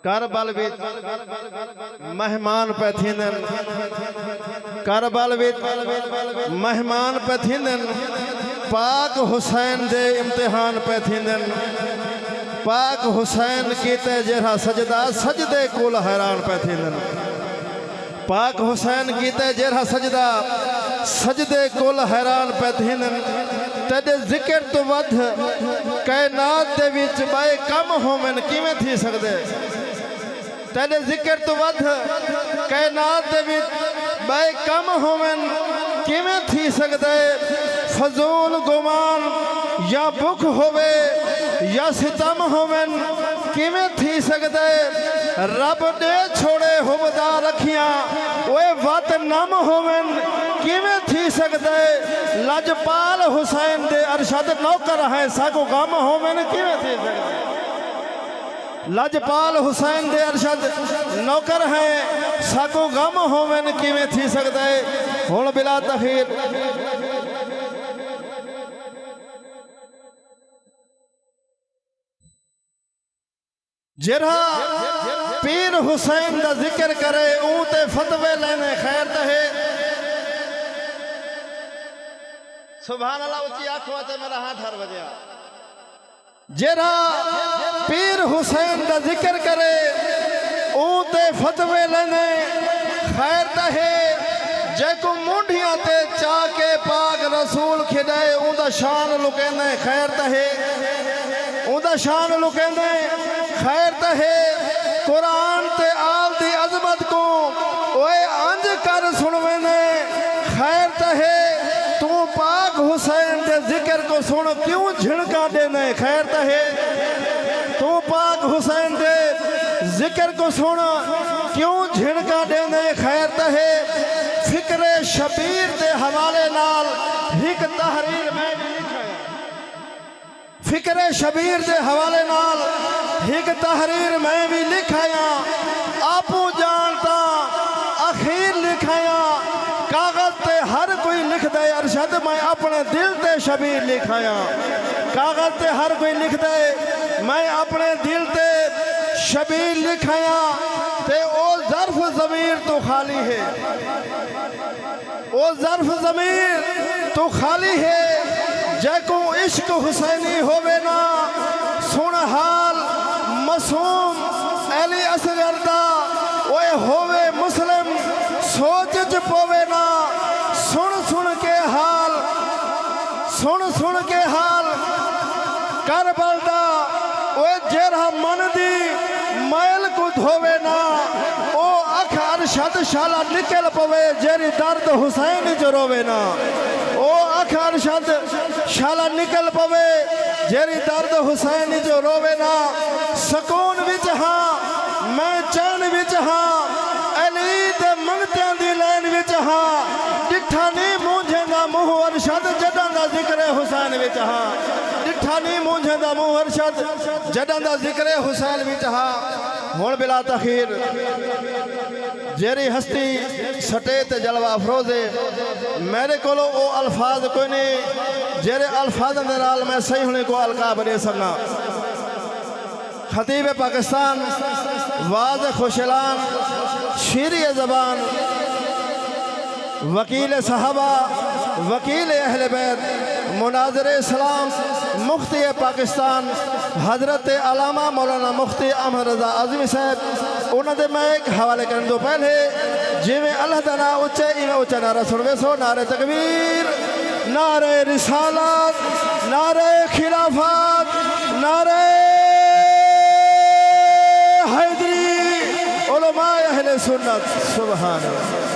کربل وچ مہمان پہ تھیندن کربل وچ مہمان پہ تھیندن پاک حسین دے امتحان پہ تھیندن پاک حسین کیتے جہاں سجدہ سجدے کول حیران پہ تھیندن پاک حسین کیتے جہاں سجدہ سجدے کول حیران پہ تھیندن تیرے ذکر تو ود کائنات دے وچ بائے کم ہومن کیویں تھی سکدے تیرے ذکر تو ود کائنات دے وچ بائے کم ہومن کیویں تھی سکدے فضول گمان یا بھوک ہوئے یا ستم ہومن کیویں تھی سکدے رب دے چھوڑے حبدہ رکھیاں اوے وات نم ہومن کیویں تھی سکدے لجپال حسین دے ارشد نوکر ہیں ساکو غم ہومن کیویں تھی سکدے لجپال حسین دے ارشد نوکر ہیں ساکو غم ہومن کیویں تھی سکدے ہن بلا تخیر جرہا پیر حسین دا ذکر کرے اون تے فتوے لینے خیر تہے سبحان اللہ اچھی آنکھوں تے میرا ہاتھ ہر بجیا جرہا پیر حسین دا ذکر کرے اون تے فتوے لینے خیر تہے جے کو مونڈیاں تے چاکے پاک رسول کھدے اون دا شان لکینے خیر تہے اون دا شان لکینے خیر تہے قرآن تے آل دی عظمت کو اوے انج کر سنوینے خیر تہے تو پاک حسین دے ذکر کو سن کیوں جھڑکا دینے خیر تہے تو پاک حسین دے ذکر کو سن کیوں جھڑکا دینے خیر تہے فکر شبیر دے حوالے نال ہک تحریر میں بھی لکھا ہے فکر شبیر دے حوالے نال ہک تحریر میں بھی لکھایا آپو جانتا اخیر لکھایا کاغذ تے ہر کوئی لکھ دے ارشد میں اپنے دل تے شبیر لکھایا کاغذ تے ہر کوئی لکھ دے میں اپنے دل تے شبیر لکھایا تے او ظرف ضمیر تو خالی ہے او ظرف ضمیر تو خالی ہے جے کو عشق حسینی ہووے نا سن حال معصوم علی اصغر دا اوے ہووے مسلم سوچ پوے نا سن کے حال کربل دا اوے جرہ من دی میل کو دھوے نا او اکھ ارشد شالا نکل پوے جیری درد حسین جو روے نا او اکھ ارشد شالا نکل پوے جیری درد حسین جو روے نا سکون وچ ہاں میں چین وچ ہاں علی دے منگتیاں دی لین وچ ہاں ڈٹھا نہیں مونجھے دا منہ ارشد جداں دا ذکر حسین وچ ہاں ڈٹھا نہیں مونجھے دا منہ ارشد جداں دا ذکر حسین وچ ہاں ہن بلا تخیر جیری ہستی سٹے تے جلوہ افروزے میرے کولو او الفاظ کوئی نہیں جیرے الفاظ اندرال میں صحیح ہونے کو القاب دے سکنا خطیب پاکستان واضح خوشلان شیری زبان وکیل صحابہ وکیل اہل بیت مناظر اسلام مفتی پاکستان حضرت علامہ مولانا مفتی احمد رضا اعظمی صاحب انہوں نے میں ایک حوالے کرنے دو پہلے جی میں اللہ تعالیٰ اچھے ایمیں اچھا نعرہ سنوے سو نعرہ تکبیر نعرہ رسالت نعرہ خلافات نعرہ حیدری علماء اہل سنت سبحان اللہ